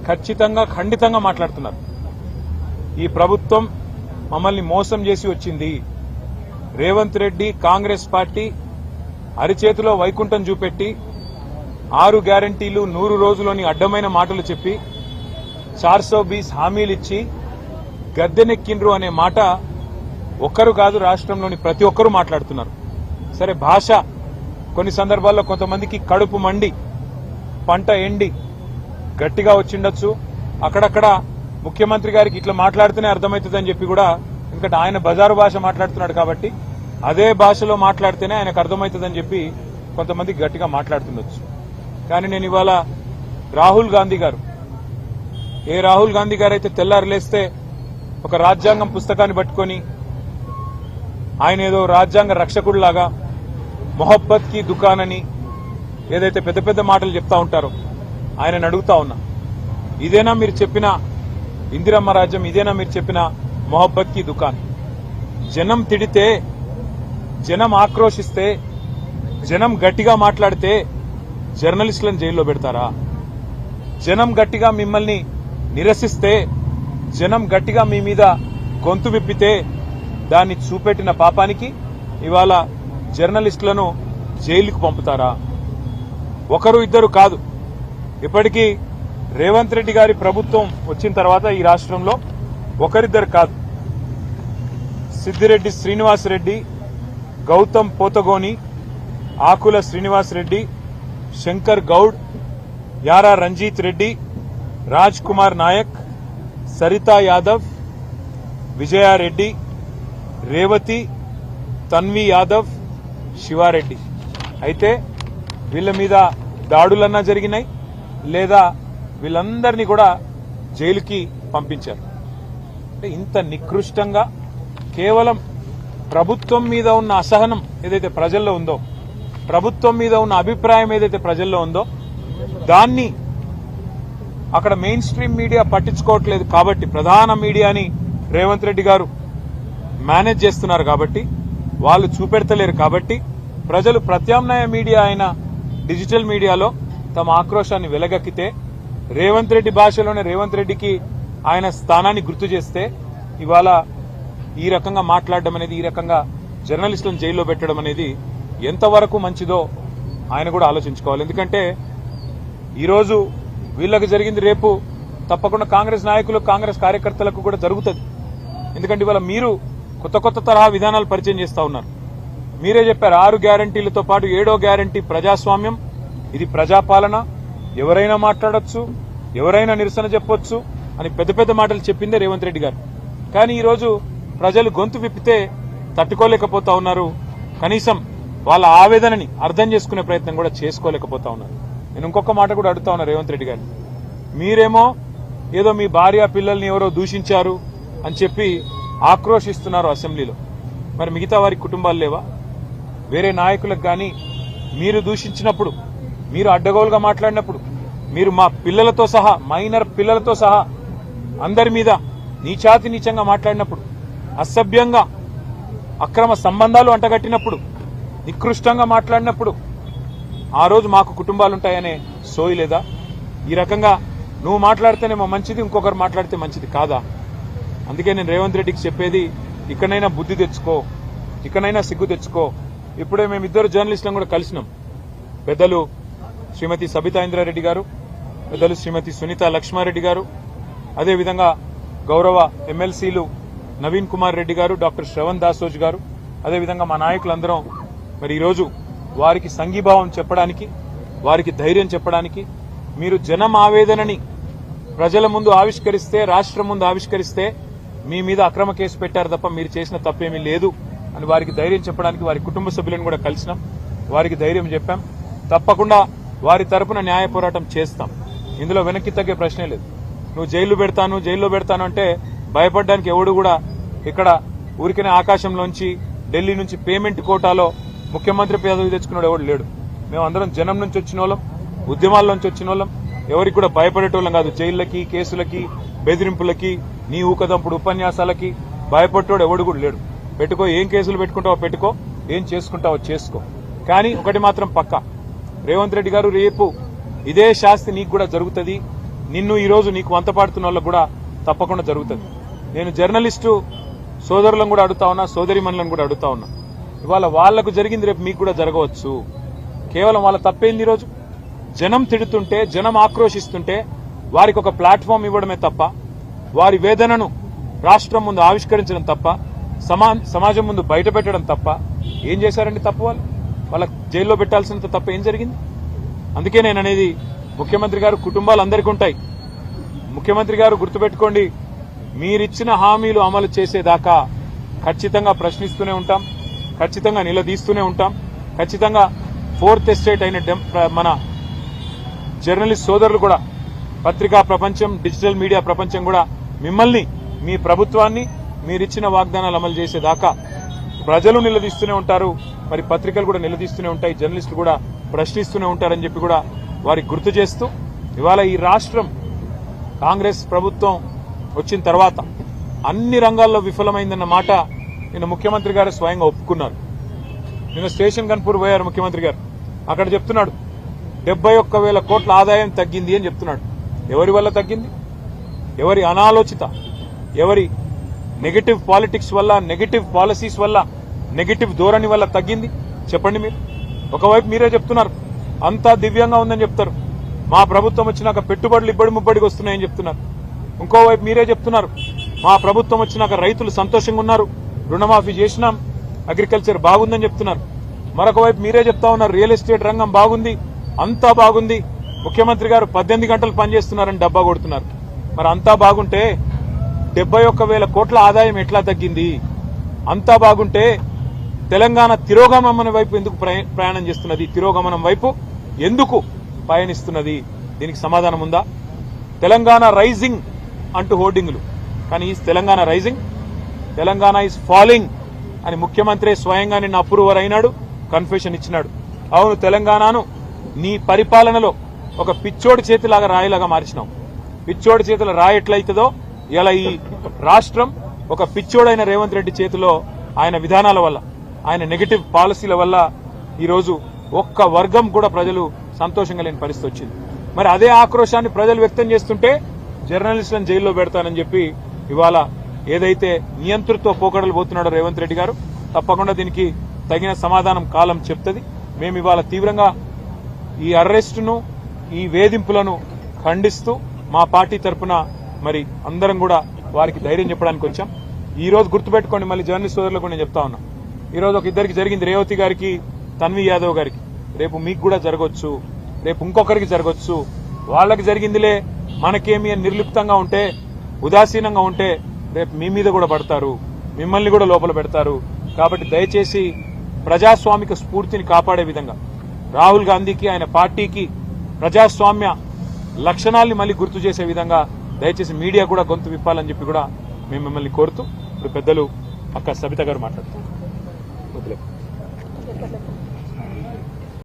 ఖచ్చితంగా ఖండితంగా మాట్లాడుతున్నారు. ఈ ప్రభుత్వం మమ్మల్ని మోసం చేసి వచ్చింది. రేవంత్ రెడ్డి కాంగ్రెస్ పార్టీ అరిచేతిలో వైకుంఠం చూపెట్టి 6 గ్యారంటీలు 100 రోజులోని అడ్డమైన మాటలు చెప్పి 420 హామీలిచ్చి గద్దెనెక్కిండ్రు అనే మాట ఒక్కరు కాదు, రాష్ట్రంలోని ప్రతి ఒక్కరూ మాట్లాడుతున్నారు. సరే, భాష కొన్ని సందర్భాల్లో కొంతమందికి కడుపు మండి పంట ఎండి గట్టిగా వచ్చిండొచ్చు. అక్కడక్కడ ముఖ్యమంత్రి గారికి ఇట్లా మాట్లాడితేనే అర్థమవుతుందని చెప్పి కూడా, ఎందుకంటే ఆయన బజారు భాష మాట్లాడుతున్నాడు కాబట్టి అదే భాషలో మాట్లాడితేనే ఆయనకు అర్థమవుతుందని చెప్పి కొంతమంది గట్టిగా మాట్లాడుతుండొచ్చు. కానీ నేను ఇవాళ రాహుల్ గాంధీ గారు అయితే తెల్లారు లేస్తే ఒక రాజ్యాంగం పుస్తకాన్ని పట్టుకొని ఆయన ఏదో రాజ్యాంగ రక్షకుడిలాగా మొహబ్బత్ కి దుకాన్ అని ఏదైతే పెద్ద పెద్ద మాటలు చెప్తా ఉంటారో ఆయనను అడుగుతా ఉన్నా, ఇదేనా మీరు చెప్పిన ఇందిరమ్మ రాజ్యం? ఇదేనా మీరు చెప్పిన మొహబ్బత్ కి దుకాన్? జనం తిడితే, జనం ఆక్రోశిస్తే, జనం గట్టిగా మాట్లాడితే జర్నలిస్టులను జైల్లో పెడతారా? జనం గట్టిగా మిమ్మల్ని నిరసిస్తే, జనం గట్టిగా మీ మీద గొంతు విప్పితే దాన్ని చూపెట్టిన పాపానికి ఇవాళ జర్నలిస్టులను జైలుకు పంపుతారా? ఒకరు ఇద్దరు కాదు, ఇప్పటికీ రేవంత్ రెడ్డి గారి ప్రభుత్వం వచ్చిన తర్వాత ఈ రాష్ట్రంలో ఒకరిద్దరు కాదు, సిద్దిరెడ్డి శ్రీనివాసరెడ్డి, గౌతమ్ పోతగోని, ఆకుల శ్రీనివాసరెడ్డి, శంకర్ గౌడ్, యారా రంజిత్ రెడ్డి, రాజ్ కుమార్ నాయక్, సరితా యాదవ్, విజయారెడ్డి, రేవతి, తన్వి యాదవ్, శివారెడ్డి. అయితే వీళ్ల మీద దాడులన్నా జరిగినాయి లేదా వీళ్ళందరినీ కూడా జైలుకి పంపించారు. ఇంత నికృష్టంగా కేవలం ప్రభుత్వం మీద ఉన్న అసహనం ఏదైతే ప్రజల్లో ఉందో, ప్రభుత్వం మీద ఉన్న అభిప్రాయం ఏదైతే ప్రజల్లో ఉందో దాన్ని అక్కడ మెయిన్ స్ట్రీమ్ మీడియా పట్టించుకోవట్లేదు కాబట్టి, ప్రధాన మీడియాని రేవంత్ రెడ్డి గారు మేనేజ్ చేస్తున్నారు కాబట్టి, వాళ్ళు చూపెడతలేరు కాబట్టి ప్రజలు ప్రత్యామ్నాయ మీడియా అయిన డిజిటల్ మీడియాలో తమ ఆక్రోశాన్ని వెలగక్కితే, రేవంత్ రెడ్డి భాషలోనే రేవంత్ రెడ్డికి ఆయన స్థానాన్ని గుర్తు చేస్తే ఇవాళ ఈ రకంగా మాట్లాడడం అనేది, ఈ రకంగా జర్నలిస్టులను జైల్లో పెట్టడం అనేది ఎంతవరకు మంచిదో ఆయన కూడా ఆలోచించుకోవాలి. ఎందుకంటే ఈరోజు వీళ్ళకి జరిగింది రేపు తప్పకుండా కాంగ్రెస్ నాయకులకు, కాంగ్రెస్ కార్యకర్తలకు కూడా జరుగుతుంది. ఎందుకంటే ఇవాళ మీరు కొత్త కొత్త తరహా విధానాలు పరిచయం చేస్తా ఉన్నారు. మీరే చెప్పారు 6 గ్యారంటీలతో పాటు 7వ గ్యారంటీ ప్రజాస్వామ్యం, ఇది ప్రజాపాలన, ఎవరైనా మాట్లాడొచ్చు, ఎవరైనా నిరసన చెప్పొచ్చు అని పెద్ద పెద్ద మాటలు చెప్పిందే రేవంత్ రెడ్డి గారు. కానీ ఈరోజు ప్రజలు గొంతు విప్పితే తట్టుకోలేకపోతా ఉన్నారు, కనీసం వాళ్ళ ఆవేదనని అర్థం చేసుకునే ప్రయత్నం కూడా చేసుకోలేకపోతా ఉన్నారు. నేను ఇంకొక మాట కూడా అడుగుతా ఉన్నా రేవంత్ రెడ్డి గారు, మీరేమో ఏదో మీ భార్య పిల్లల్ని ఎవరో దూషించారు అని చెప్పి ఆక్రోశిస్తున్నారు అసెంబ్లీలో, మరి మిగతా వారి కుటుంబాలు లేవా? వేరే నాయకులకు కానీ మీరు దూషించినప్పుడు, మీరు అడ్డగోలుగా మాట్లాడినప్పుడు, మీరు మా పిల్లలతో సహా, మైనర్ పిల్లలతో సహా అందరి మీద నీచాతి నీచంగా మాట్లాడినప్పుడు, అసభ్యంగా అక్రమ సంబంధాలు అంటగట్టినప్పుడు, నికృష్టంగా మాట్లాడినప్పుడు ఆ రోజు మాకు కుటుంబాలుంటాయనే సోయి లేదా? ఈ రకంగా నువ్వు మాట్లాడితేనేమో మంచిది, ఇంకొకరు మాట్లాడితే మంచిది కాదా? అందుకే నేను రేవంత్ రెడ్డికి చెప్పేది, ఇకనైనా బుద్ధి తెచ్చుకో, ఇకనైనా సిగ్గు తెచ్చుకో. ఇప్పుడే మేము ఇద్దరు జర్నలిస్టులను కూడా కలిసినాం. పెద్దలు శ్రీమతి సబితా ఇంద్రారెడ్డి గారు, పెద్దలు శ్రీమతి సునీత లక్ష్మారెడ్డి గారు, అదేవిధంగా గౌరవ ఎమ్మెల్సీలు నవీన్ కుమార్ రెడ్డి గారు, డాక్టర్ శ్రవణ్ దాసోజ్ గారు, అదేవిధంగా మా నాయకులందరం మరి ఈరోజు వారికి సంఘీభావం చెప్పడానికి, వారికి ధైర్యం చెప్పడానికి, మీరు జనం ఆవేదనని ప్రజల ముందు ఆవిష్కరిస్తే, రాష్ట్రం ముందు ఆవిష్కరిస్తే మీ మీద అక్రమ కేసు పెట్టారు తప్ప మీరు చేసిన తప్పేమీ లేదు అని వారికి ధైర్యం చెప్పడానికి వారి కుటుంబ సభ్యులను కూడా కలిసినాం. వారికి ధైర్యం చెప్పాం. తప్పకుండా వారి తరపున న్యాయ పోరాటం చేస్తాం. ఇందులో వెనక్కి తగ్గే ప్రశ్నే లేదు. నువ్వు జైల్లో పెడతాను అంటే భయపడడానికి ఎవడు కూడా ఇక్కడ ఊరికనే ఆకాశంలోంచి ఢిల్లీ నుంచి పేమెంట్ కోటాలో ముఖ్యమంత్రి పదవి తెచ్చుకున్నాడు ఎవడు లేడు. మేమందరం జనం నుంచి వచ్చిన వాళ్ళం, ఉద్యమాల్లోంచి వచ్చిన వాళ్ళం, ఎవరికి కూడా భయపడేటోళ్ళం కాదు. జైళ్లకి, కేసులకి, బెదిరింపులకి, నీ ఊకదంపుడు ఉపన్యాసాలకి భయపడేటోడు ఎవడు కూడా లేడు. పెట్టుకో, ఏం కేసులు పెట్టుకుంటావో పెట్టుకో, ఏం చేసుకుంటావో చేసుకో. కానీ ఒకటి మాత్రం పక్కా, రేవంత్ రెడ్డి గారు రేపు ఇదే శాస్తి నీకు కూడా జరుగుతుంది. నిన్ను ఈరోజు నీకు వంతపాడుతున్న వాళ్ళకు కూడా తప్పకుండా జరుగుతుంది. నేను జర్నలిస్టు సోదరులను కూడా అడుగుతా ఉన్నా, సోదరిమణులను కూడా అడుగుతా ఉన్నా. ఇవాళ వాళ్లకు జరిగింది రేపు మీకు కూడా జరగవచ్చు. కేవలం వాళ్ళ తప్పేంది? ఈరోజు జనం తిడుతుంటే, జనం ఆక్రోశిస్తుంటే వారికి ఒక ప్లాట్ఫామ్ ఇవ్వడమే తప్ప, వారి వేదనను రాష్ట్రం ముందు ఆవిష్కరించడం తప్ప, సమాజం ముందు బయట పెట్టడం తప్ప ఏం చేశారండి? తప్పు వాళ్ళకి జైల్లో పెట్టాల్సినంత తప్ప ఏం జరిగింది? అందుకే నేను అనేది, ముఖ్యమంత్రి గారు కుటుంబాలు అందరికీ ఉంటాయి. ముఖ్యమంత్రి గారు గుర్తుపెట్టుకోండి, మీరిచ్చిన హామీలు అమలు చేసేదాకా ఖచ్చితంగా ప్రశ్నిస్తూనే ఉంటాం, ఖచ్చితంగా నిలదీస్తూనే ఉంటాం. ఖచ్చితంగా ఫోర్త్ ఎస్టేట్ అయిన మన జర్నలిస్ట్ సోదరులు కూడా, పత్రికా ప్రపంచం, డిజిటల్ మీడియా ప్రపంచం కూడా మిమ్మల్ని, మీ ప్రభుత్వాన్ని మీరిచ్చిన వాగ్దానాలు అమలు చేసేదాకా ప్రజలు నిలదీస్తూనే ఉంటారు. మరి పత్రికలు కూడా నిలదీస్తూనే ఉంటాయి, జర్నలిస్టులు కూడా ప్రశ్నిస్తూనే ఉంటారని చెప్పి కూడా వారికి గుర్తు చేస్తూ, ఇవాళ ఈ రాష్ట్రం కాంగ్రెస్ ప్రభుత్వం వచ్చిన తర్వాత అన్ని రంగాల్లో విఫలమైందన్న మాట నిన్న ముఖ్యమంత్రి గారు స్వయంగా ఒప్పుకున్నారు. నిన్న స్టేషన్ కన్పూర్ పోయారు ముఖ్యమంత్రి గారు. అక్కడ చెప్తున్నాడు 71,000 కోట్ల ఆదాయం తగ్గింది అని చెప్తున్నాడు. ఎవరి వల్ల తగ్గింది? ఎవరి అనాలోచిత, ఎవరి నెగటివ్ పాలిటిక్స్ వల్ల, నెగటివ్ పాలసీస్ వల్ల, నెగటివ్ ధోరణి వల్ల తగ్గింది? చెప్పండి మీరు. ఒకవైపు మీరే చెప్తున్నారు అంతా దివ్యంగా ఉందని చెప్తారు, మా ప్రభుత్వం వచ్చినాక పెట్టుబడులు ఇబ్బడి ముబ్బడికి వస్తున్నాయని చెప్తున్నారు. ఇంకోవైపు మీరే చెప్తున్నారు మా ప్రభుత్వం వచ్చినాక రైతులు సంతోషంగా ఉన్నారు, రుణమాఫీ చేసినాం, అగ్రికల్చర్ బాగుందని చెప్తున్నారు. మరొక వైపు మీరే చెప్తా ఉన్నారు రియల్ ఎస్టేట్ రంగం బాగుంది, అంతా బాగుంది, ముఖ్యమంత్రి గారు 18 గంటలు పనిచేస్తున్నారని డబ్బా కొడుతున్నారు. మరి అంతా బాగుంటే 71,000 కోట్ల ఆదాయం ఎట్లా తగ్గింది? అంతా బాగుంటే తెలంగాణ తిరోగమనం వైపు ఎందుకు ప్రయాణం చేస్తున్నది? తిరోగమనం వైపు ఎందుకు పయనిస్తున్నది? దీనికి సమాధానం ఉందా? తెలంగాణ రైజింగ్ అంటూ హోర్డింగ్లు, కానీ ఈ Telangana rising, Telangana is falling అని ముఖ్యమంత్రి స్వయంగా నిన్న అప్రూవర్ అయినాడు, కన్ఫెషన్ ఇచ్చినాడు. అవును, తెలంగాణను నీ పరిపాలనలో ఒక పిచ్చోడి చేతిలాగా రాయిలాగా మార్చినావు. పిచ్చోడి చేతిలో రాయి ఎట్లయితుందో ఇలా ఈ రాష్ట్రం ఒక పిచ్చోడైన రేవంత్ రెడ్డి చేతిలో, ఆయన విధానాల వల్ల, ఆయన నెగటివ్ పాలసీల వల్ల ఈరోజు ఒక్క వర్గం కూడా ప్రజలు సంతోషంగా లేని పరిస్థితి వచ్చింది. మరి అదే ఆక్రోశాన్ని ప్రజలు వ్యక్తం చేస్తుంటే జర్నలిస్టులను జైల్లో పెడతానని చెప్పి ఇవాళ ఏదైతే నియంతృత్వ పోకడలు పోతున్నాడో రేవంత్ రెడ్డి గారు, తప్పకుండా దీనికి తగిన సమాధానం కాలం చెప్తుంది. మేము ఇవాళ తీవ్రంగా ఈ అరెస్టును, ఈ వేధింపులను ఖండిస్తూ మా పార్టీ తరఫున మరి అందరం కూడా వారికి ధైర్యం చెప్పడానికి వచ్చాం. ఈ రోజు గుర్తుపెట్టుకోండి, మళ్ళీ జర్నలిస్ట్ సోదరులకు నేను చెప్తా ఉన్నా, ఈ రోజు ఒక ఇద్దరికి జరిగింది, రేవతి గారికి, తన్వి యాదవ్ గారికి. రేపు మీకు కూడా జరగవచ్చు, రేపు ఇంకొకరికి జరగవచ్చు. వాళ్ళకి జరిగిందిలే మనకేమి అని నిర్లిప్తంగా ఉంటే, ఉదాసీనంగా ఉంటే రేపు మీ మీద కూడా పడతారు, మిమ్మల్ని కూడా లోపల పెడతారు. కాబట్టి దయచేసి ప్రజాస్వామిక స్ఫూర్తిని కాపాడే విధంగా రాహుల్ గాంధీకి, ఆయన పార్టీకి ప్రజాస్వామ్య లక్షణాల్ని మళ్ళీ గుర్తు చేసే విధంగా దయచేసి మీడియా కూడా గొంతు విప్పాలని చెప్పి కూడా మేము మిమ్మల్ని కోరుతూ, ఇప్పుడు పెద్దలు అక్క సబిత గారు మాట్లాడుతున్నారు.